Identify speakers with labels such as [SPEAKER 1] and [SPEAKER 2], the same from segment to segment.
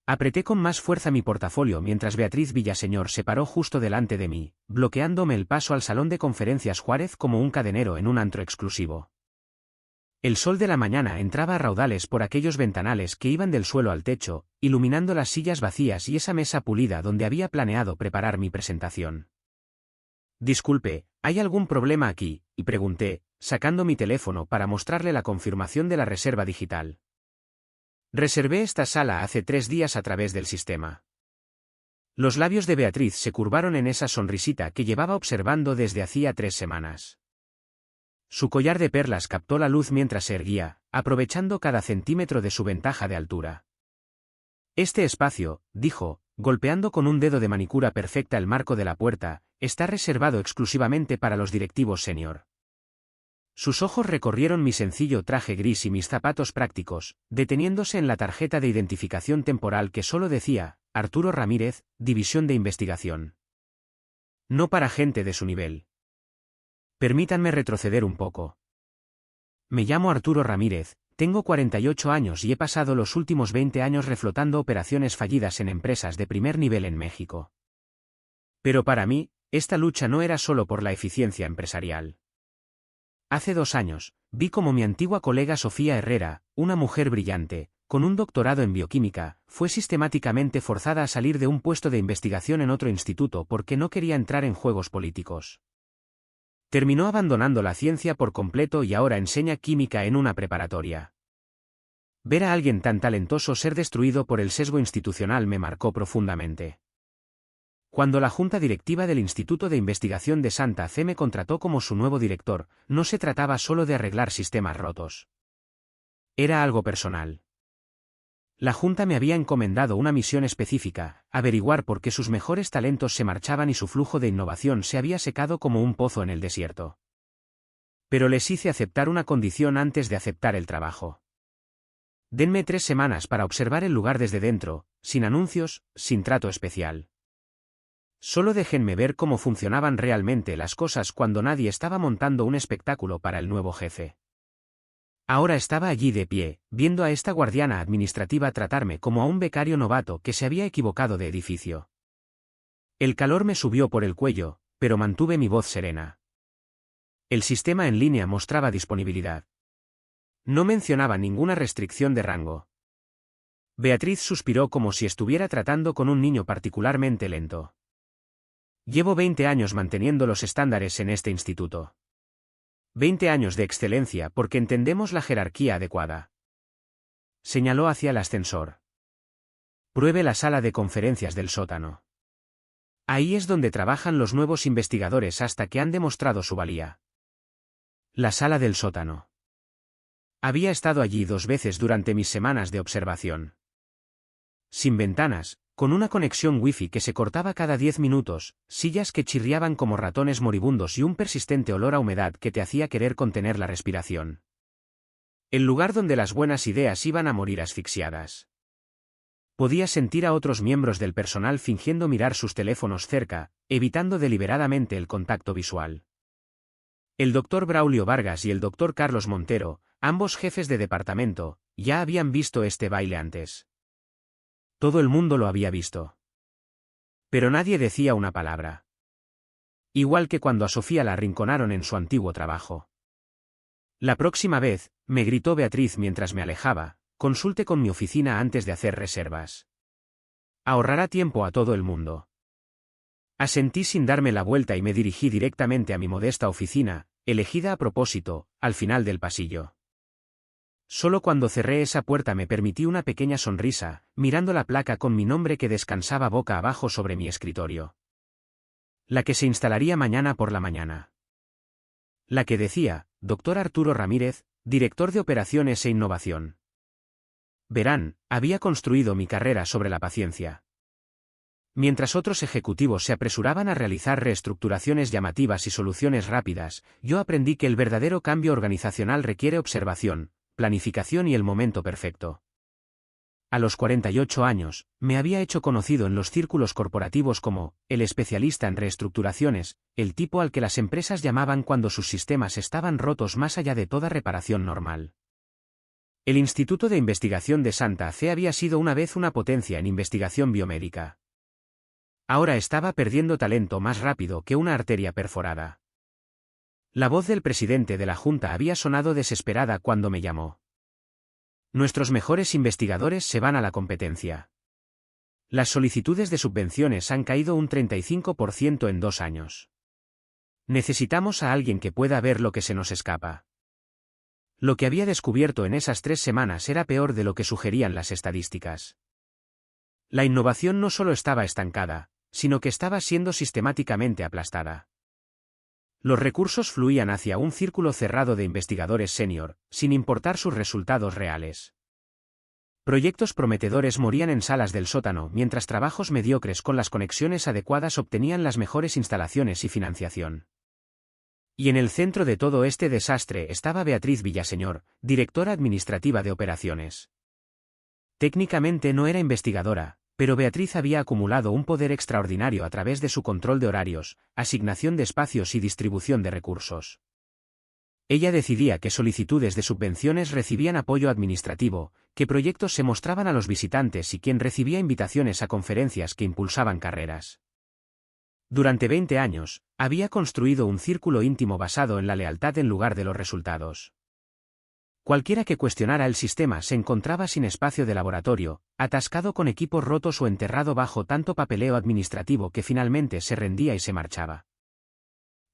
[SPEAKER 1] Apreté con más fuerza mi portafolio mientras Beatriz Villaseñor se paró justo delante de mí, bloqueándome el paso al salón de conferencias Juárez como un cadenero en un antro exclusivo. El sol de la mañana entraba a raudales por aquellos ventanales que iban del suelo al techo, iluminando las sillas vacías y esa mesa pulida donde había planeado preparar mi presentación. «Disculpe, ¿hay algún problema aquí?», y pregunté, sacando mi teléfono para mostrarle la confirmación de la reserva digital. «Reservé esta sala hace 3 días a través del sistema». Los labios de Beatriz se curvaron en esa sonrisita que llevaba observando desde hacía 3 semanas. Su collar de perlas captó la luz mientras se erguía, aprovechando cada centímetro de su ventaja de altura. «Este espacio», dijo, golpeando con un dedo de manicura perfecta el marco de la puerta, «está reservado exclusivamente para los directivos senior». Sus ojos recorrieron mi sencillo traje gris y mis zapatos prácticos, deteniéndose en la tarjeta de identificación temporal que solo decía, Arturo Ramírez, División de Investigación. No para gente de su nivel. Permítanme retroceder un poco. Me llamo Arturo Ramírez, tengo 48 años y he pasado los últimos 20 años reflotando operaciones fallidas en empresas de primer nivel en México. Pero para mí, esta lucha no era solo por la eficiencia empresarial. Hace 2 años, vi cómo mi antigua colega Sofía Herrera, una mujer brillante, con un doctorado en bioquímica, fue sistemáticamente forzada a salir de un puesto de investigación en otro instituto porque no quería entrar en juegos políticos. Terminó abandonando la ciencia por completo y ahora enseña química en una preparatoria. Ver a alguien tan talentoso ser destruido por el sesgo institucional me marcó profundamente. Cuando la junta directiva del Instituto de Investigación de Santa Fe me contrató como su nuevo director, no se trataba solo de arreglar sistemas rotos. Era algo personal. La junta me había encomendado una misión específica, averiguar por qué sus mejores talentos se marchaban y su flujo de innovación se había secado como un pozo en el desierto. Pero les hice aceptar una condición antes de aceptar el trabajo. Denme 3 semanas para observar el lugar desde dentro, sin anuncios, sin trato especial. Solo déjenme ver cómo funcionaban realmente las cosas cuando nadie estaba montando un espectáculo para el nuevo jefe. Ahora estaba allí de pie, viendo a esta guardiana administrativa tratarme como a un becario novato que se había equivocado de edificio. El calor me subió por el cuello, pero mantuve mi voz serena. El sistema en línea mostraba disponibilidad. No mencionaba ninguna restricción de rango. Beatriz suspiró como si estuviera tratando con un niño particularmente lento. Llevo 20 años manteniendo los estándares en este instituto. 20 años de excelencia porque entendemos la jerarquía adecuada. Señaló hacia el ascensor. Pruebe la sala de conferencias del sótano. Ahí es donde trabajan los nuevos investigadores hasta que han demostrado su valía. La sala del sótano. Había estado allí 2 veces durante mis semanas de observación. Sin ventanas, con una conexión wifi que se cortaba cada 10 minutos, sillas que chirriaban como ratones moribundos y un persistente olor a humedad que te hacía querer contener la respiración. El lugar donde las buenas ideas iban a morir asfixiadas. Podía sentir a otros miembros del personal fingiendo mirar sus teléfonos cerca, evitando deliberadamente el contacto visual. El doctor Braulio Vargas y el doctor Carlos Montero, ambos jefes de departamento, ya habían visto este baile antes. Todo el mundo lo había visto. Pero nadie decía una palabra. Igual que cuando a Sofía la arrinconaron en su antiguo trabajo. La próxima vez, me gritó Beatriz mientras me alejaba, consulte con mi oficina antes de hacer reservas. Ahorrará tiempo a todo el mundo. Asentí sin darme la vuelta y me dirigí directamente a mi modesta oficina, elegida a propósito, al final del pasillo. Solo cuando cerré esa puerta me permití una pequeña sonrisa, mirando la placa con mi nombre que descansaba boca abajo sobre mi escritorio. La que se instalaría mañana por la mañana. La que decía, Dr. Arturo Ramírez, Director de Operaciones e Innovación. Verán, había construido mi carrera sobre la paciencia. Mientras otros ejecutivos se apresuraban a realizar reestructuraciones llamativas y soluciones rápidas, yo aprendí que el verdadero cambio organizacional requiere observación, planificación y el momento perfecto. A los 48 años, me había hecho conocido en los círculos corporativos como el especialista en reestructuraciones, el tipo al que las empresas llamaban cuando sus sistemas estaban rotos más allá de toda reparación normal. El Instituto de Investigación de Santa Fe había sido una vez una potencia en investigación biomédica. Ahora estaba perdiendo talento más rápido que una arteria perforada. La voz del presidente de la Junta había sonado desesperada cuando me llamó. Nuestros mejores investigadores se van a la competencia. Las solicitudes de subvenciones han caído un 35% en 2 años. Necesitamos a alguien que pueda ver lo que se nos escapa. Lo que había descubierto en esas 3 semanas era peor de lo que sugerían las estadísticas. La innovación no solo estaba estancada, sino que estaba siendo sistemáticamente aplastada. Los recursos fluían hacia un círculo cerrado de investigadores senior, sin importar sus resultados reales. Proyectos prometedores morían en salas del sótano mientras trabajos mediocres con las conexiones adecuadas obtenían las mejores instalaciones y financiación. Y en el centro de todo este desastre estaba Beatriz Villaseñor, directora administrativa de operaciones. Técnicamente no era investigadora, pero Beatriz había acumulado un poder extraordinario a través de su control de horarios, asignación de espacios y distribución de recursos. Ella decidía qué solicitudes de subvenciones recibían apoyo administrativo, qué proyectos se mostraban a los visitantes y quién recibía invitaciones a conferencias que impulsaban carreras. Durante 20 años, había construido un círculo íntimo basado en la lealtad en lugar de los resultados. Cualquiera que cuestionara el sistema se encontraba sin espacio de laboratorio, atascado con equipos rotos o enterrado bajo tanto papeleo administrativo que finalmente se rendía y se marchaba.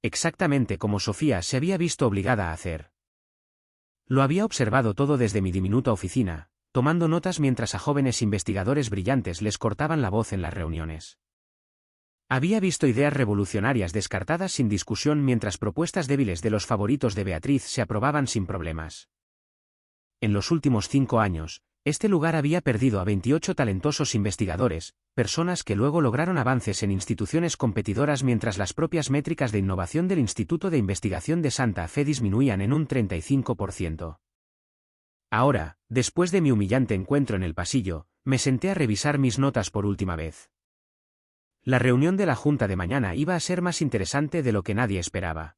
[SPEAKER 1] Exactamente como Sofía se había visto obligada a hacer. Lo había observado todo desde mi diminuta oficina, tomando notas mientras a jóvenes investigadores brillantes les cortaban la voz en las reuniones. Había visto ideas revolucionarias descartadas sin discusión mientras propuestas débiles de los favoritos de Beatriz se aprobaban sin problemas. En los últimos 5 años, este lugar había perdido a 28 talentosos investigadores, personas que luego lograron avances en instituciones competidoras mientras las propias métricas de innovación del Instituto de Investigación de Santa Fe disminuían en un 35%. Ahora, después de mi humillante encuentro en el pasillo, me senté a revisar mis notas por última vez. La reunión de la Junta de mañana iba a ser más interesante de lo que nadie esperaba.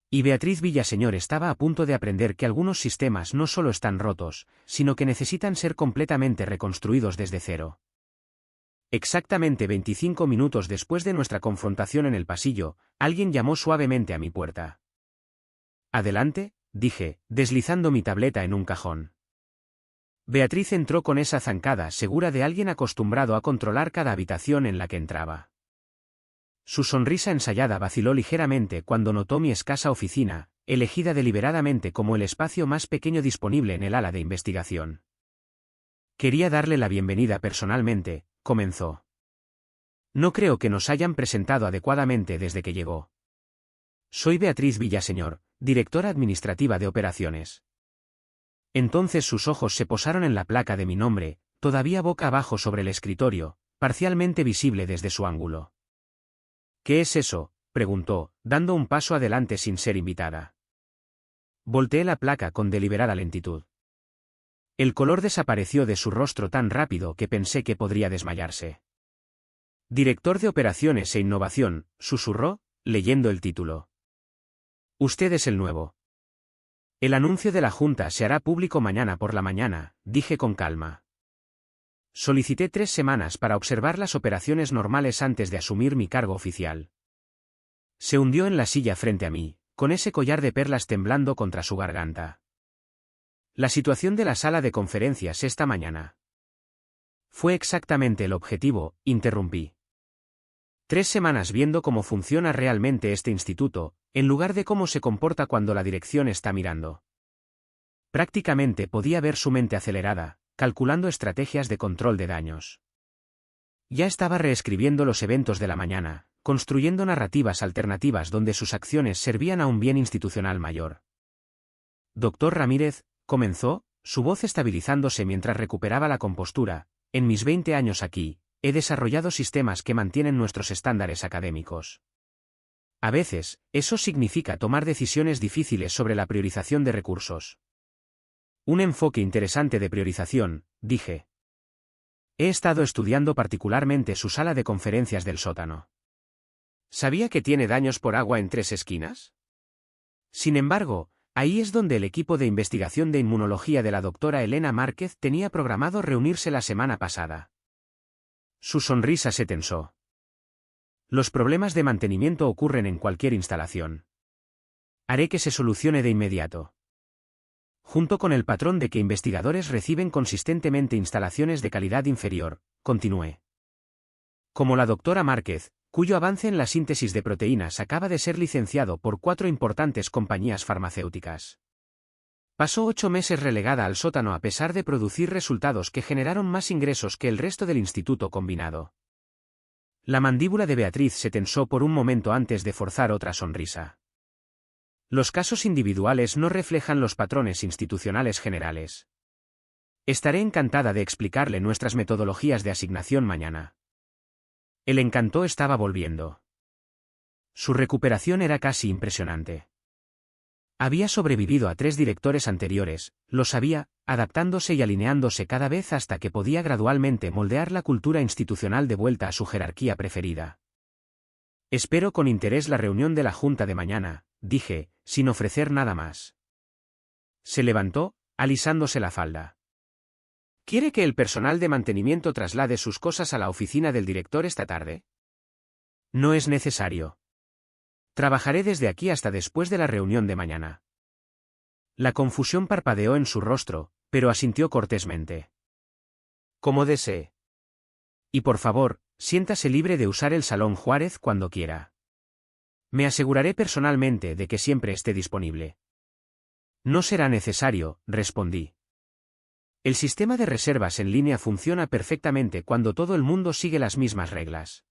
[SPEAKER 1] Y Beatriz Villaseñor estaba a punto de aprender que algunos sistemas no solo están rotos, sino que necesitan ser completamente reconstruidos desde cero. Exactamente 25 minutos después de nuestra confrontación en el pasillo, alguien llamó suavemente a mi puerta. «Adelante», dije, deslizando mi tableta en un cajón. Beatriz entró con esa zancada segura de alguien acostumbrado a controlar cada habitación en la que entraba. Su sonrisa ensayada vaciló ligeramente cuando notó mi escasa oficina, elegida deliberadamente como el espacio más pequeño disponible en el ala de investigación. Quería darle la bienvenida personalmente, comenzó. No creo que nos hayan presentado adecuadamente desde que llegó. Soy Beatriz Villaseñor, directora administrativa de operaciones. Entonces sus ojos se posaron en la placa de mi nombre, todavía boca abajo sobre el escritorio, parcialmente visible desde su ángulo. ¿Qué es eso?, preguntó, dando un paso adelante sin ser invitada. Volteé la placa con deliberada lentitud. El color desapareció de su rostro tan rápido que pensé que podría desmayarse. Director de Operaciones e Innovación, susurró, leyendo el título. Usted es el nuevo. El anuncio de la Junta se hará público mañana por la mañana, dije con calma. Solicité 3 semanas para observar las operaciones normales antes de asumir mi cargo oficial. Se hundió en la silla frente a mí, con ese collar de perlas temblando contra su garganta. La situación de la sala de conferencias esta mañana. Fue exactamente el objetivo, interrumpí. 3 semanas viendo cómo funciona realmente este instituto, en lugar de cómo se comporta cuando la dirección está mirando. Prácticamente podía ver su mente acelerada, calculando estrategias de control de daños. Ya estaba reescribiendo los eventos de la mañana, construyendo narrativas alternativas donde sus acciones servían a un bien institucional mayor. Doctor Ramírez, comenzó, su voz estabilizándose mientras recuperaba la compostura, en mis 20 años aquí, he desarrollado sistemas que mantienen nuestros estándares académicos. A veces, eso significa tomar decisiones difíciles sobre la priorización de recursos. Un enfoque interesante de priorización, dije. He estado estudiando particularmente su sala de conferencias del sótano. ¿Sabía que tiene daños por agua en 3 esquinas? Sin embargo, Ahí es donde el equipo de investigación de inmunología de la doctora Elena Márquez tenía programado reunirse la semana pasada. Su sonrisa se tensó. Los problemas de mantenimiento ocurren en cualquier instalación. Haré que se solucione de inmediato. Junto con el patrón de que investigadores reciben consistentemente instalaciones de calidad inferior, continué. Como la doctora Márquez, cuyo avance en la síntesis de proteínas acaba de ser licenciado por 4 importantes compañías farmacéuticas. Pasó 8 meses relegada al sótano a pesar de producir resultados que generaron más ingresos que el resto del instituto combinado. La mandíbula de Beatriz se tensó por un momento antes de forzar otra sonrisa. Los casos individuales no reflejan los patrones institucionales generales. Estaré encantada de explicarle nuestras metodologías de asignación mañana. El encanto estaba volviendo. Su recuperación era casi impresionante. Había sobrevivido a 3 directores anteriores, lo sabía, adaptándose y alineándose cada vez hasta que podía gradualmente moldear la cultura institucional de vuelta a su jerarquía preferida. Espero con interés la reunión de la junta de mañana, dije, sin ofrecer nada más. Se levantó, alisándose la falda. ¿Quiere que el personal de mantenimiento traslade sus cosas a la oficina del director esta tarde? No es necesario. Trabajaré desde aquí hasta después de la reunión de mañana. La confusión parpadeó en su rostro, pero asintió cortésmente. Como desee. Y por favor, siéntase libre de usar el Salón Juárez cuando quiera. Me aseguraré personalmente de que siempre esté disponible. No será necesario, respondí. El sistema de reservas en línea funciona perfectamente cuando todo el mundo sigue las mismas reglas.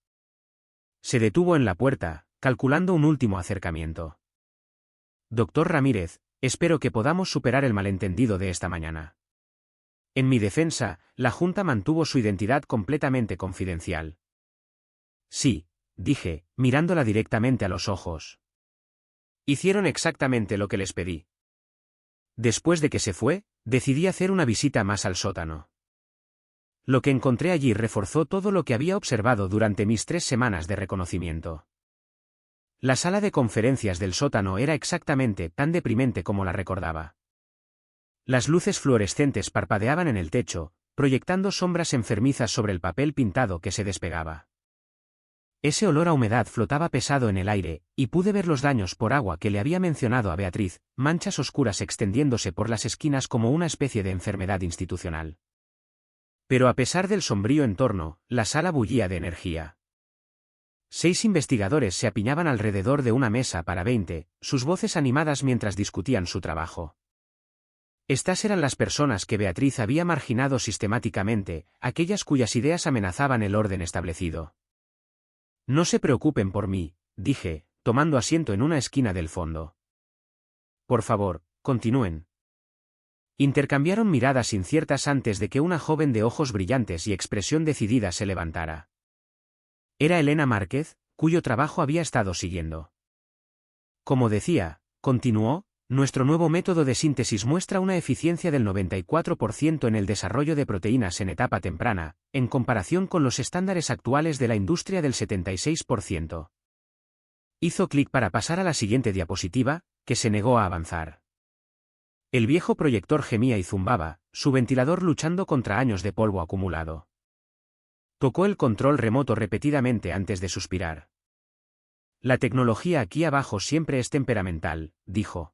[SPEAKER 1] Se detuvo en la puerta, calculando un último acercamiento. Doctor Ramírez, espero que podamos superar el malentendido de esta mañana. En mi defensa, la Junta mantuvo su identidad completamente confidencial. Sí, dije, mirándola directamente a los ojos. Hicieron exactamente lo que les pedí. Después de que se fue, decidí hacer una visita más al sótano. Lo que encontré allí reforzó todo lo que había observado durante mis 3 semanas de reconocimiento. La sala de conferencias del sótano era exactamente tan deprimente como la recordaba. Las luces fluorescentes parpadeaban en el techo, proyectando sombras enfermizas sobre el papel pintado que se despegaba. Ese olor a humedad flotaba pesado en el aire, y pude ver los daños por agua que le había mencionado a Beatriz, manchas oscuras extendiéndose por las esquinas como una especie de enfermedad institucional. Pero a pesar del sombrío entorno, la sala bullía de energía. 6 investigadores se apiñaban alrededor de una mesa para 20, sus voces animadas mientras discutían su trabajo. Estas eran las personas que Beatriz había marginado sistemáticamente, aquellas cuyas ideas amenazaban el orden establecido. No se preocupen por mí, dije, tomando asiento en una esquina del fondo. Por favor, continúen. Intercambiaron miradas inciertas antes de que una joven de ojos brillantes y expresión decidida se levantara. Era Elena Márquez, cuyo trabajo había estado siguiendo. Como decía, continuó, nuestro nuevo método de síntesis muestra una eficiencia del 94% en el desarrollo de proteínas en etapa temprana, en comparación con los estándares actuales de la industria del 76%. Hizo clic para pasar a la siguiente diapositiva, que se negó a avanzar. El viejo proyector gemía y zumbaba, su ventilador luchando contra años de polvo acumulado. Tocó el control remoto repetidamente antes de suspirar. La tecnología aquí abajo siempre es temperamental, dijo.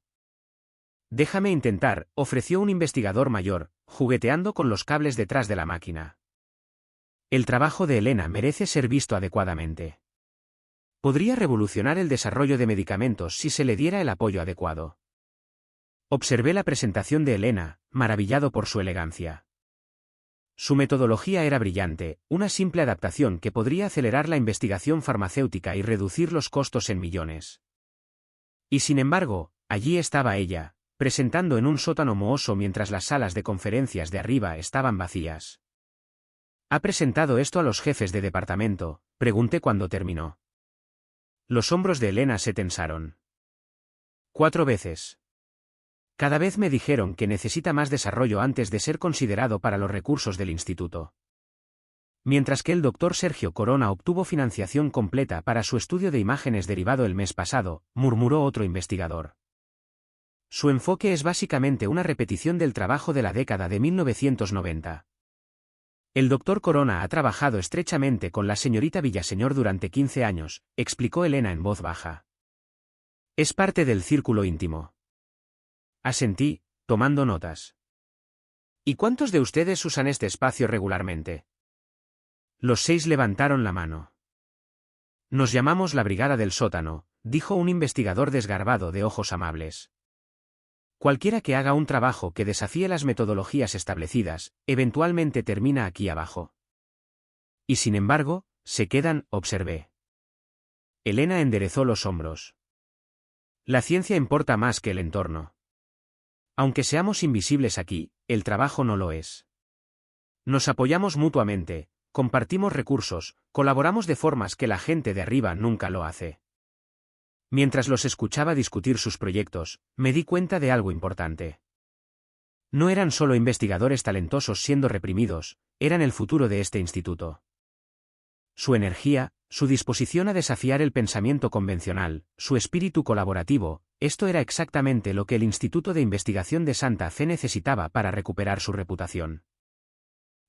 [SPEAKER 1] Déjame intentar, ofreció un investigador mayor, jugueteando con los cables detrás de la máquina. El trabajo de Elena merece ser visto adecuadamente. Podría revolucionar el desarrollo de medicamentos si se le diera el apoyo adecuado. Observé la presentación de Elena, maravillado por su elegancia. Su metodología era brillante, una simple adaptación que podría acelerar la investigación farmacéutica y reducir los costos en millones. Y sin embargo, allí estaba ella, presentando en un sótano mohoso mientras las salas de conferencias de arriba estaban vacías. ¿Ha presentado esto a los jefes de departamento?, pregunté cuando terminó. Los hombros de Elena se tensaron. 4 veces. Cada vez me dijeron que necesita más desarrollo antes de ser considerado para los recursos del instituto. Mientras que el doctor Sergio Corona obtuvo financiación completa para su estudio de imágenes derivado el mes pasado, murmuró otro investigador. Su enfoque es básicamente una repetición del trabajo de la década de 1990. El doctor Corona ha trabajado estrechamente con la señorita Villaseñor durante 15 años, explicó Elena en voz baja. Es parte del círculo íntimo. Asentí, tomando notas. ¿Y cuántos de ustedes usan este espacio regularmente? Los 6 levantaron la mano. Nos llamamos la Brigada del Sótano, dijo un investigador desgarbado de ojos amables. Cualquiera que haga un trabajo que desafíe las metodologías establecidas, eventualmente termina aquí abajo. Y sin embargo, se quedan, observé. Elena enderezó los hombros. La ciencia importa más que el entorno. Aunque seamos invisibles aquí, el trabajo no lo es. Nos apoyamos mutuamente, compartimos recursos, colaboramos de formas que la gente de arriba nunca lo hace. Mientras los escuchaba discutir sus proyectos, me di cuenta de algo importante. No eran solo investigadores talentosos siendo reprimidos, eran el futuro de este instituto. Su energía, su disposición a desafiar el pensamiento convencional, su espíritu colaborativo, esto era exactamente lo que el Instituto de Investigación de Santa Fe necesitaba para recuperar su reputación.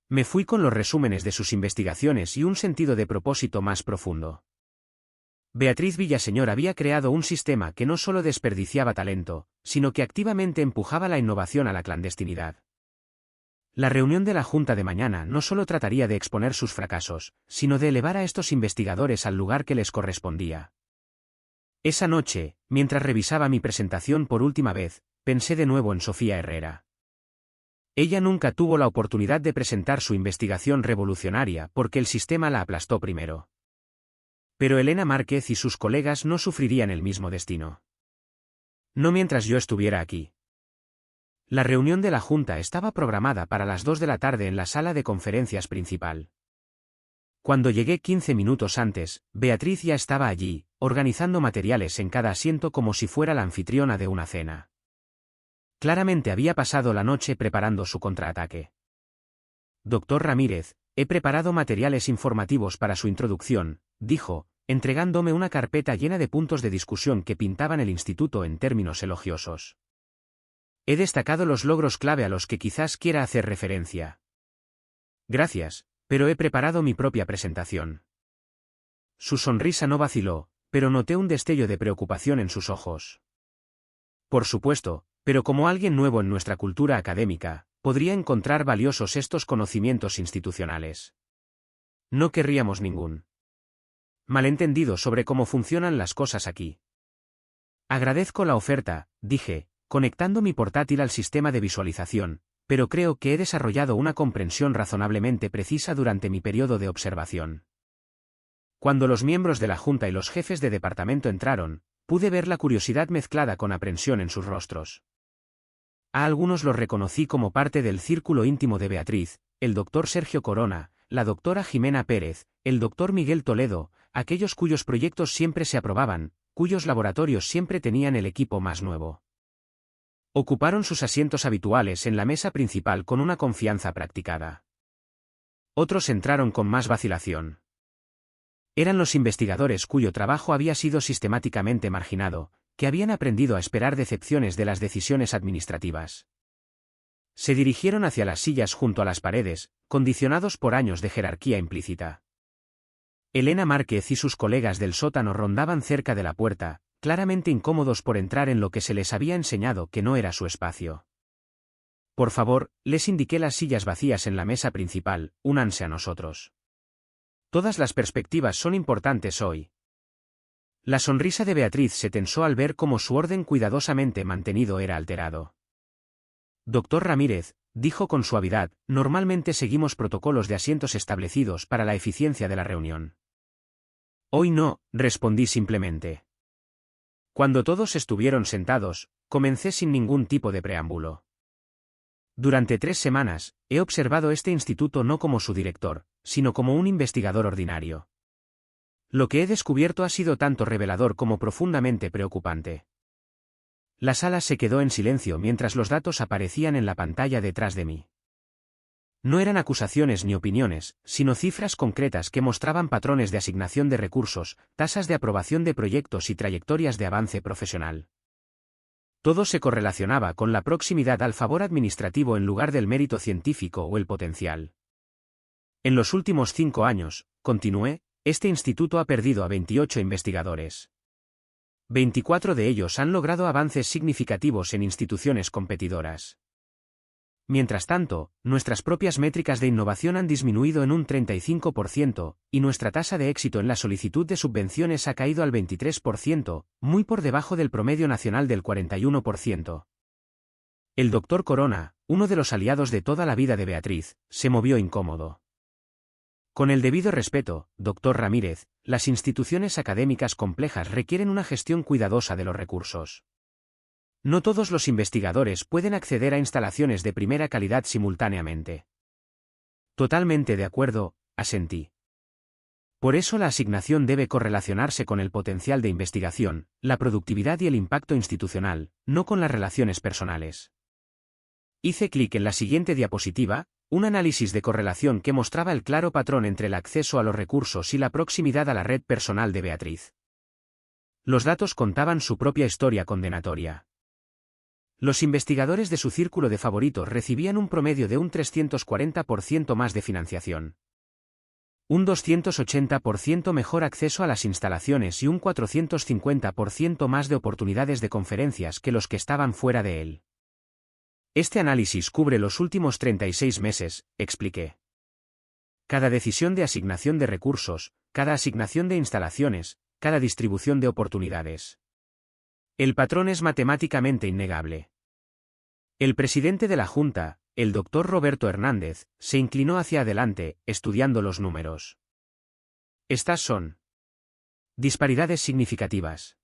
[SPEAKER 1] Me fui con los resúmenes de sus investigaciones y un sentido de propósito más profundo. Beatriz Villaseñor había creado un sistema que no solo desperdiciaba talento, sino que activamente empujaba la innovación a la clandestinidad. La reunión de la Junta de mañana no solo trataría de exponer sus fracasos, sino de elevar a estos investigadores al lugar que les correspondía. Esa noche, mientras revisaba mi presentación por última vez, pensé de nuevo en Sofía Herrera. Ella nunca tuvo la oportunidad de presentar su investigación revolucionaria porque el sistema la aplastó primero. Pero Elena Márquez y sus colegas no sufrirían el mismo destino. No mientras yo estuviera aquí. La reunión de la Junta estaba programada para las 2 de la tarde en la sala de conferencias principal. Cuando llegué 15 minutos antes, Beatriz ya estaba allí, organizando materiales en cada asiento como si fuera la anfitriona de una cena. Claramente había pasado la noche preparando su contraataque. Doctor Ramírez, he preparado materiales informativos para su introducción, dijo, entregándome una carpeta llena de puntos de discusión que pintaban el instituto en términos elogiosos. He destacado los logros clave a los que quizás quiera hacer referencia. Gracias, pero he preparado mi propia presentación. Su sonrisa no vaciló, pero noté un destello de preocupación en sus ojos. Por supuesto, pero como alguien nuevo en nuestra cultura académica, podría encontrar valiosos estos conocimientos institucionales. No querríamos ningún malentendido sobre cómo funcionan las cosas aquí. Agradezco la oferta, dije, conectando mi portátil al sistema de visualización, pero creo que he desarrollado una comprensión razonablemente precisa durante mi periodo de observación. Cuando los miembros de la Junta y los jefes de departamento entraron, pude ver la curiosidad mezclada con aprensión en sus rostros. A algunos los reconocí como parte del círculo íntimo de Beatriz, el doctor Sergio Corona, la doctora Jimena Pérez, el doctor Miguel Toledo, aquellos cuyos proyectos siempre se aprobaban, cuyos laboratorios siempre tenían el equipo más nuevo. Ocuparon sus asientos habituales en la mesa principal con una confianza practicada. Otros entraron con más vacilación. Eran los investigadores cuyo trabajo había sido sistemáticamente marginado, que habían aprendido a esperar decepciones de las decisiones administrativas. Se dirigieron hacia las sillas junto a las paredes, condicionados por años de jerarquía implícita. Elena Márquez y sus colegas del sótano rondaban cerca de la puerta, claramente incómodos por entrar en lo que se les había enseñado que no era su espacio. Por favor, les indiqué las sillas vacías en la mesa principal, únanse a nosotros. Todas las perspectivas son importantes hoy. La sonrisa de Beatriz se tensó al ver cómo su orden cuidadosamente mantenido era alterado. Doctor Ramírez, dijo con suavidad, normalmente seguimos protocolos de asientos establecidos para la eficiencia de la reunión. Hoy no, respondí simplemente. Cuando todos estuvieron sentados, comencé sin ningún tipo de preámbulo. Durante 3 semanas, he observado este instituto no como su director, sino como un investigador ordinario. Lo que he descubierto ha sido tanto revelador como profundamente preocupante. La sala se quedó en silencio mientras los datos aparecían en la pantalla detrás de mí. No eran acusaciones ni opiniones, sino cifras concretas que mostraban patrones de asignación de recursos, tasas de aprobación de proyectos y trayectorias de avance profesional. Todo se correlacionaba con la proximidad al favor administrativo en lugar del mérito científico o el potencial. En los últimos 5 años, continué, este instituto ha perdido a 28 investigadores. 24 de ellos han logrado avances significativos en instituciones competidoras. Mientras tanto, nuestras propias métricas de innovación han disminuido en un 35%, y nuestra tasa de éxito en la solicitud de subvenciones ha caído al 23%, muy por debajo del promedio nacional del 41%. El doctor Corona, uno de los aliados de toda la vida de Beatriz, se movió incómodo. Con el debido respeto, doctor Ramírez, las instituciones académicas complejas requieren una gestión cuidadosa de los recursos. No todos los investigadores pueden acceder a instalaciones de primera calidad simultáneamente. Totalmente de acuerdo, asentí. Por eso la asignación debe correlacionarse con el potencial de investigación, la productividad y el impacto institucional, no con las relaciones personales. Hice clic en la siguiente diapositiva, un análisis de correlación que mostraba el claro patrón entre el acceso a los recursos y la proximidad a la red personal de Beatriz. Los datos contaban su propia historia condenatoria. Los investigadores de su círculo de favoritos recibían un promedio de un 340% más de financiación. Un 280% mejor acceso a las instalaciones y un 450% más de oportunidades de conferencias que los que estaban fuera de él. Este análisis cubre los últimos 36 meses, expliqué. Cada decisión de asignación de recursos, cada asignación de instalaciones, cada distribución de oportunidades. El patrón es matemáticamente innegable. El presidente de la Junta, el doctor Roberto Hernández, se inclinó hacia adelante, estudiando los números. Estas son disparidades significativas.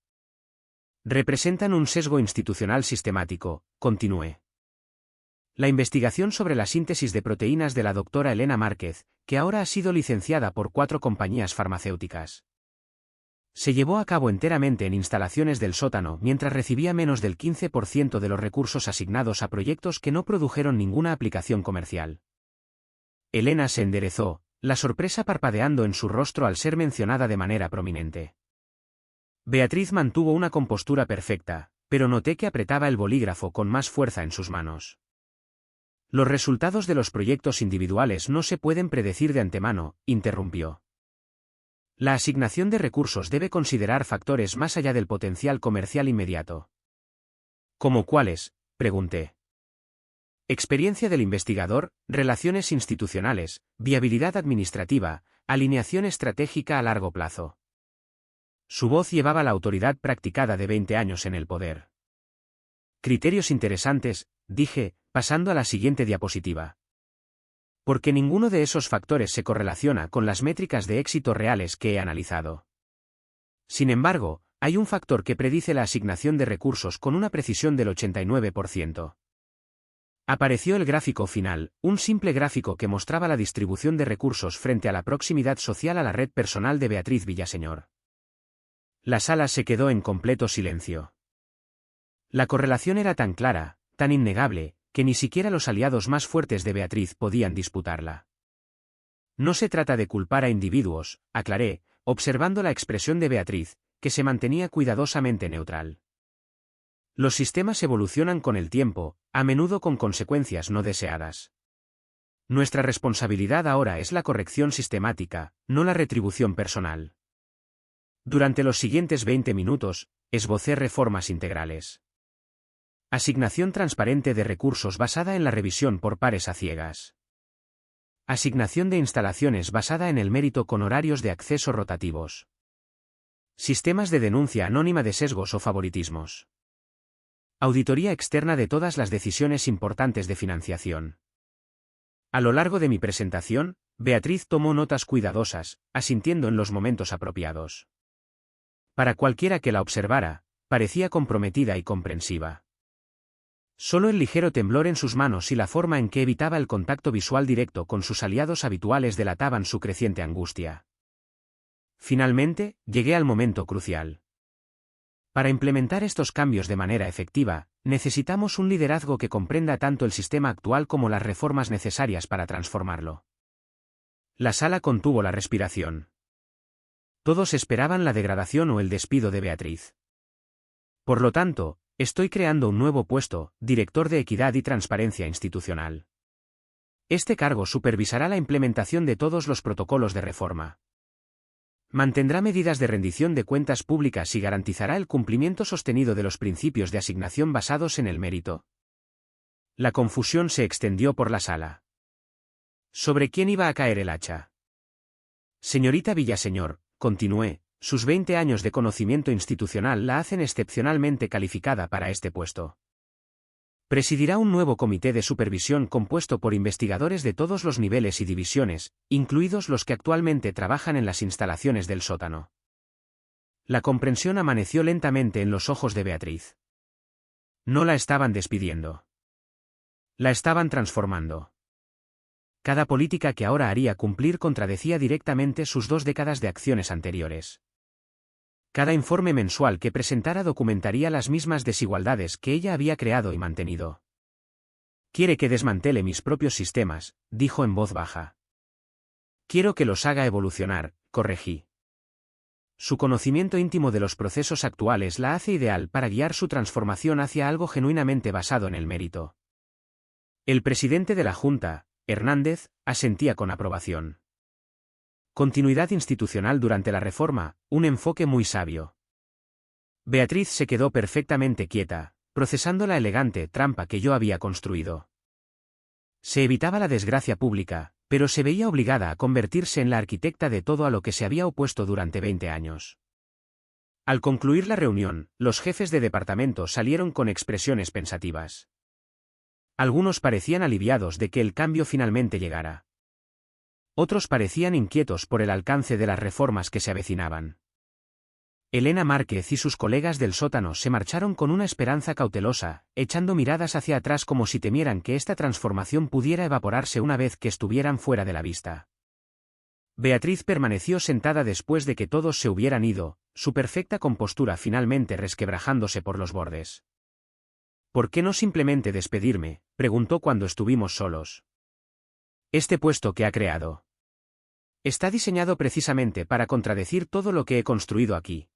[SPEAKER 1] Representan un sesgo institucional sistemático, continué. La investigación sobre la síntesis de proteínas de la doctora Elena Márquez, que ahora ha sido licenciada por 4 compañías farmacéuticas, se llevó a cabo enteramente en instalaciones del sótano mientras recibía menos del 15% de los recursos asignados a proyectos que no produjeron ninguna aplicación comercial. Elena se enderezó, la sorpresa parpadeando en su rostro al ser mencionada de manera prominente. Beatriz mantuvo una compostura perfecta, pero noté que apretaba el bolígrafo con más fuerza en sus manos. Los resultados de los proyectos individuales no se pueden predecir de antemano, interrumpió. La asignación de recursos debe considerar factores más allá del potencial comercial inmediato. ¿Cómo cuáles?, pregunté. Experiencia del investigador, relaciones institucionales, viabilidad administrativa, alineación estratégica a largo plazo. Su voz llevaba la autoridad practicada de 20 años en el poder. Criterios interesantes, dije, pasando a la siguiente diapositiva. Porque ninguno de esos factores se correlaciona con las métricas de éxito reales que he analizado. Sin embargo, hay un factor que predice la asignación de recursos con una precisión del 89%. Apareció el gráfico final, un simple gráfico que mostraba la distribución de recursos frente a la proximidad social a la red personal de Beatriz Villaseñor. La sala se quedó en completo silencio. La correlación era tan clara, tan innegable, que ni siquiera los aliados más fuertes de Beatriz podían disputarla. No se trata de culpar a individuos, aclaré, observando la expresión de Beatriz, que se mantenía cuidadosamente neutral. Los sistemas evolucionan con el tiempo, a menudo con consecuencias no deseadas. Nuestra responsabilidad ahora es la corrección sistemática, no la retribución personal. Durante los siguientes 20 minutos, esbocé reformas integrales. Asignación transparente de recursos basada en la revisión por pares a ciegas. Asignación de instalaciones basada en el mérito con horarios de acceso rotativos. Sistemas de denuncia anónima de sesgos o favoritismos. Auditoría externa de todas las decisiones importantes de financiación. A lo largo de mi presentación, Beatriz tomó notas cuidadosas, asintiendo en los momentos apropiados. Para cualquiera que la observara, parecía comprometida y comprensiva. Solo el ligero temblor en sus manos y la forma en que evitaba el contacto visual directo con sus aliados habituales delataban su creciente angustia. Finalmente, llegué al momento crucial. Para implementar estos cambios de manera efectiva, necesitamos un liderazgo que comprenda tanto el sistema actual como las reformas necesarias para transformarlo. La sala contuvo la respiración. Todos esperaban la degradación o el despido de Beatriz. Por lo tanto, Estoy creando un nuevo puesto, director de Equidad y Transparencia Institucional. Este cargo supervisará la implementación de todos los protocolos de reforma. Mantendrá medidas de rendición de cuentas públicas y garantizará el cumplimiento sostenido de los principios de asignación basados en el mérito. La confusión se extendió por la sala. ¿Sobre quién iba a caer el hacha? Señorita Villaseñor, continué, sus 20 años de conocimiento institucional la hacen excepcionalmente calificada para este puesto. Presidirá un nuevo comité de supervisión compuesto por investigadores de todos los niveles y divisiones, incluidos los que actualmente trabajan en las instalaciones del sótano. La comprensión amaneció lentamente en los ojos de Beatriz. No la estaban despidiendo. La estaban transformando. Cada política que ahora haría cumplir contradecía directamente sus 2 décadas de acciones anteriores. Cada informe mensual que presentara documentaría las mismas desigualdades que ella había creado y mantenido. Quiere que desmantele mis propios sistemas, dijo en voz baja. Quiero que los haga evolucionar, corregí. Su conocimiento íntimo de los procesos actuales la hace ideal para guiar su transformación hacia algo genuinamente basado en el mérito. El presidente de la Junta, Hernández, asentía con aprobación. Continuidad institucional durante la reforma, un enfoque muy sabio. Beatriz se quedó perfectamente quieta, procesando la elegante trampa que yo había construido. Se evitaba la desgracia pública, pero se veía obligada a convertirse en la arquitecta de todo a lo que se había opuesto durante 20 años. Al concluir la reunión, los jefes de departamento salieron con expresiones pensativas. Algunos parecían aliviados de que el cambio finalmente llegara. Otros parecían inquietos por el alcance de las reformas que se avecinaban. Elena Márquez y sus colegas del sótano se marcharon con una esperanza cautelosa, echando miradas hacia atrás como si temieran que esta transformación pudiera evaporarse una vez que estuvieran fuera de la vista. Beatriz permaneció sentada después de que todos se hubieran ido, su perfecta compostura finalmente resquebrajándose por los bordes. ¿Por qué no simplemente despedirme?, preguntó cuando estuvimos solos. Este puesto que ha creado está diseñado precisamente para contradecir todo lo que he construido aquí.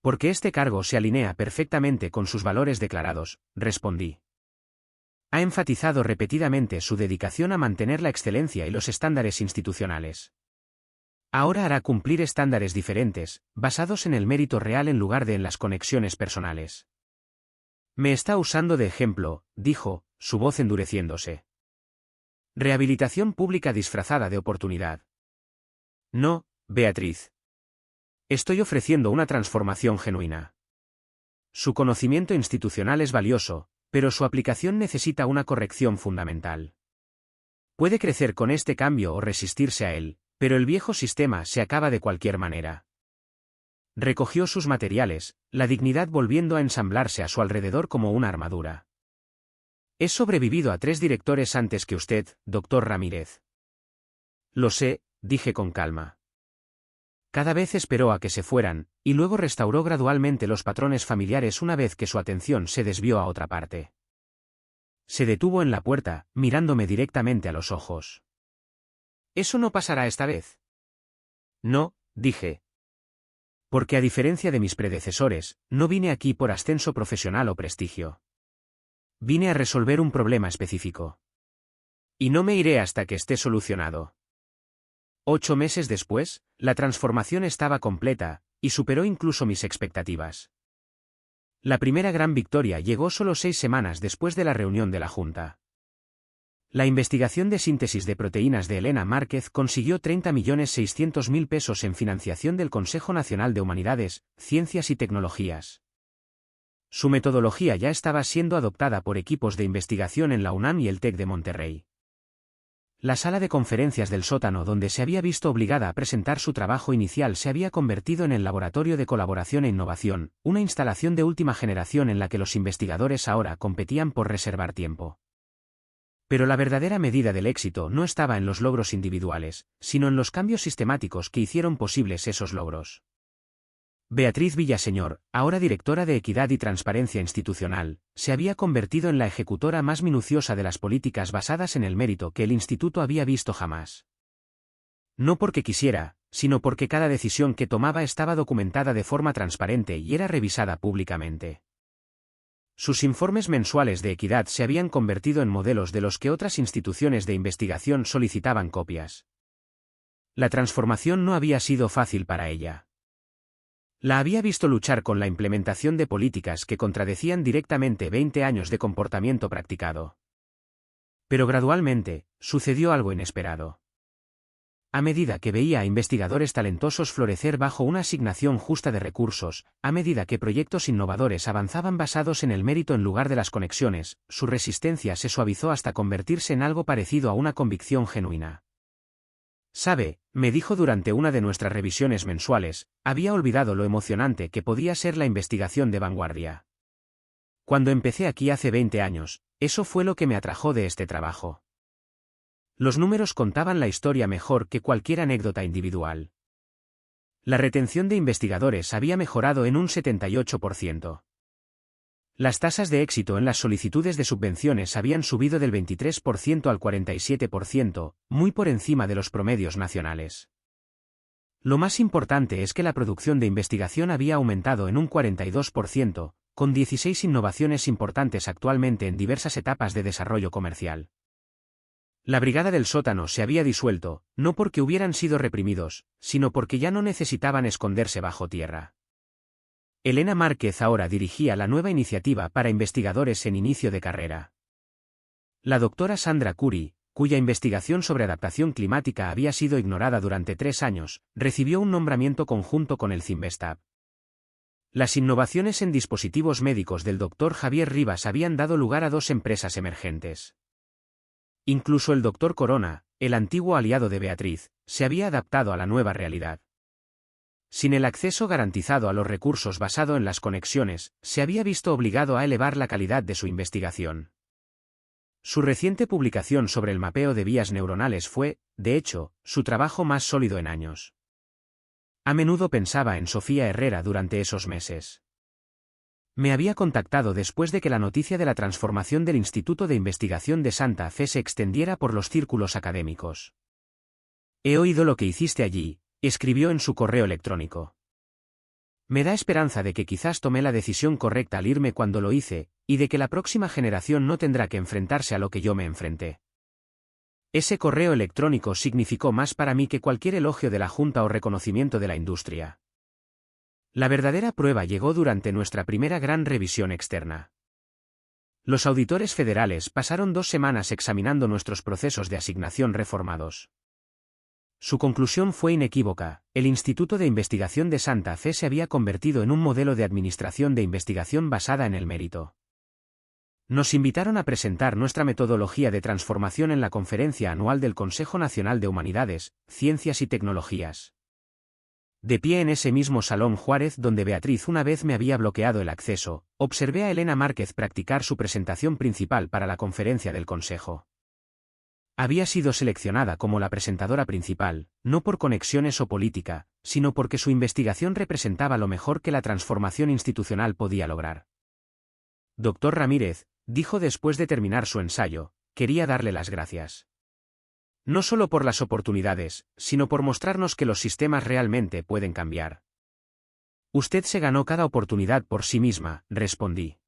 [SPEAKER 1] Porque este cargo se alinea perfectamente con sus valores declarados, respondí. Ha enfatizado repetidamente su dedicación a mantener la excelencia y los estándares institucionales. Ahora hará cumplir estándares diferentes, basados en el mérito real en lugar de en las conexiones personales. Me está usando de ejemplo, dijo, su voz endureciéndose. Rehabilitación pública disfrazada de oportunidad. No, Beatriz. Estoy ofreciendo una transformación genuina. Su conocimiento institucional es valioso, pero su aplicación necesita una corrección fundamental. Puede crecer con este cambio o resistirse a él, pero el viejo sistema se acaba de cualquier manera. Recogió sus materiales, la dignidad volviendo a ensamblarse a su alrededor como una armadura. He sobrevivido a 3 directores antes que usted, doctor Ramírez. Lo sé, dije con calma. Cada vez esperó a que se fueran, y luego restauró gradualmente los patrones familiares una vez que su atención se desvió a otra parte. Se detuvo en la puerta, mirándome directamente a los ojos. ¿Eso no pasará esta vez? No, dije. Porque a diferencia de mis predecesores, no vine aquí por ascenso profesional o prestigio. Vine a resolver un problema específico. Y no me iré hasta que esté solucionado. 8 meses después, la transformación estaba completa, y superó incluso mis expectativas. La primera gran victoria llegó solo 6 semanas después de la reunión de la Junta. La investigación de síntesis de proteínas de Elena Márquez consiguió 30.600.000 pesos en financiación del Consejo Nacional de Humanidades, Ciencias y Tecnologías. Su metodología ya estaba siendo adoptada por equipos de investigación en la UNAM y el TEC de Monterrey. La sala de conferencias del sótano donde se había visto obligada a presentar su trabajo inicial se había convertido en el Laboratorio de Colaboración e Innovación, una instalación de última generación en la que los investigadores ahora competían por reservar tiempo. Pero la verdadera medida del éxito no estaba en los logros individuales, sino en los cambios sistemáticos que hicieron posibles esos logros. Beatriz Villaseñor, ahora directora de Equidad y Transparencia Institucional, se había convertido en la ejecutora más minuciosa de las políticas basadas en el mérito que el instituto había visto jamás. No porque quisiera, sino porque cada decisión que tomaba estaba documentada de forma transparente y era revisada públicamente. Sus informes mensuales de equidad se habían convertido en modelos de los que otras instituciones de investigación solicitaban copias. La transformación no había sido fácil para ella. La había visto luchar con la implementación de políticas que contradecían directamente 20 años de comportamiento practicado. Pero gradualmente, sucedió algo inesperado. A medida que veía a investigadores talentosos florecer bajo una asignación justa de recursos, a medida que proyectos innovadores avanzaban basados en el mérito en lugar de las conexiones, su resistencia se suavizó hasta convertirse en algo parecido a una convicción genuina. «Sabe», me dijo durante una de nuestras revisiones mensuales, había olvidado lo emocionante que podía ser la investigación de vanguardia. Cuando empecé aquí hace 20 años, eso fue lo que me atrajo de este trabajo. Los números contaban la historia mejor que cualquier anécdota individual. La retención de investigadores había mejorado en un 78%. Las tasas de éxito en las solicitudes de subvenciones habían subido del 23% al 47%, muy por encima de los promedios nacionales. Lo más importante es que la producción de investigación había aumentado en un 42%, con 16 innovaciones importantes actualmente en diversas etapas de desarrollo comercial. La brigada del sótano se había disuelto, no porque hubieran sido reprimidos, sino porque ya no necesitaban esconderse bajo tierra. Elena Márquez ahora dirigía la nueva iniciativa para investigadores en inicio de carrera. La doctora Sandra Curry, cuya investigación sobre adaptación climática había sido ignorada durante 3 años, recibió un nombramiento conjunto con el CIMBESTAB. Las innovaciones en dispositivos médicos del Dr. Javier Rivas habían dado lugar a 2 empresas emergentes. Incluso el Dr. Corona, el antiguo aliado de Beatriz, se había adaptado a la nueva realidad. Sin el acceso garantizado a los recursos basado en las conexiones, se había visto obligado a elevar la calidad de su investigación. Su reciente publicación sobre el mapeo de vías neuronales fue, de hecho, su trabajo más sólido en años. A menudo pensaba en Sofía Herrera durante esos meses. Me había contactado después de que la noticia de la transformación del Instituto de Investigación de Santa Fe se extendiera por los círculos académicos. «He oído lo que hiciste allí», escribió en su correo electrónico. «Me da esperanza de que quizás tomé la decisión correcta al irme cuando lo hice, y de que la próxima generación no tendrá que enfrentarse a lo que yo me enfrenté». Ese correo electrónico significó más para mí que cualquier elogio de la Junta o reconocimiento de la industria. La verdadera prueba llegó durante nuestra primera gran revisión externa. Los auditores federales pasaron 2 semanas examinando nuestros procesos de asignación reformados. Su conclusión fue inequívoca: el Instituto de Investigación de Santa Fe se había convertido en un modelo de administración de investigación basada en el mérito. Nos invitaron a presentar nuestra metodología de transformación en la conferencia anual del Consejo Nacional de Humanidades, Ciencias y Tecnologías. De pie en ese mismo Salón Juárez donde Beatriz una vez me había bloqueado el acceso, observé a Elena Márquez practicar su presentación principal para la conferencia del Consejo. Había sido seleccionada como la presentadora principal, no por conexiones o política, sino porque su investigación representaba lo mejor que la transformación institucional podía lograr. «Doctor Ramírez», dijo después de terminar su ensayo, «quería darle las gracias. No solo por las oportunidades, sino por mostrarnos que los sistemas realmente pueden cambiar». «Usted se ganó cada oportunidad por sí misma», respondí.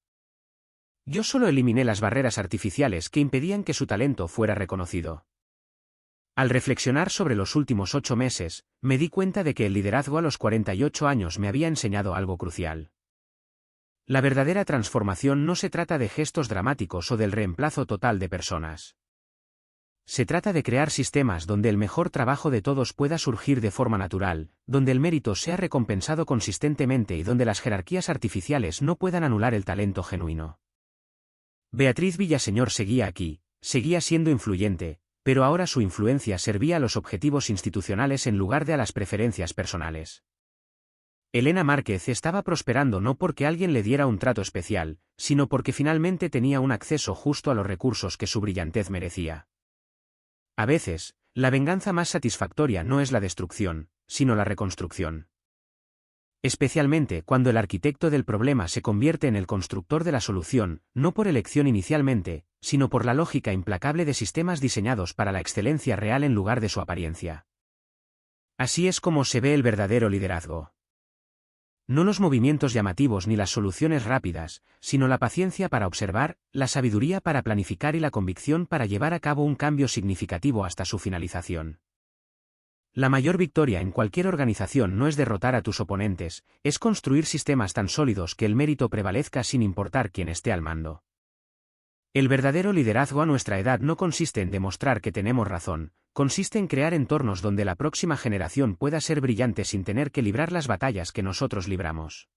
[SPEAKER 1] «Yo solo eliminé las barreras artificiales que impedían que su talento fuera reconocido». Al reflexionar sobre los últimos 8 meses, me di cuenta de que el liderazgo a los 48 años me había enseñado algo crucial. La verdadera transformación no se trata de gestos dramáticos o del reemplazo total de personas. Se trata de crear sistemas donde el mejor trabajo de todos pueda surgir de forma natural, donde el mérito sea recompensado consistentemente y donde las jerarquías artificiales no puedan anular el talento genuino. Beatriz Villaseñor seguía aquí, seguía siendo influyente, pero ahora su influencia servía a los objetivos institucionales en lugar de a las preferencias personales. Elena Márquez estaba prosperando no porque alguien le diera un trato especial, sino porque finalmente tenía un acceso justo a los recursos que su brillantez merecía. A veces, la venganza más satisfactoria no es la destrucción, sino la reconstrucción. Especialmente cuando el arquitecto del problema se convierte en el constructor de la solución, no por elección inicialmente, sino por la lógica implacable de sistemas diseñados para la excelencia real en lugar de su apariencia. Así es como se ve el verdadero liderazgo. No los movimientos llamativos ni las soluciones rápidas, sino la paciencia para observar, la sabiduría para planificar y la convicción para llevar a cabo un cambio significativo hasta su finalización. La mayor victoria en cualquier organización no es derrotar a tus oponentes, es construir sistemas tan sólidos que el mérito prevalezca sin importar quién esté al mando. El verdadero liderazgo a nuestra edad no consiste en demostrar que tenemos razón, consiste en crear entornos donde la próxima generación pueda ser brillante sin tener que librar las batallas que nosotros libramos.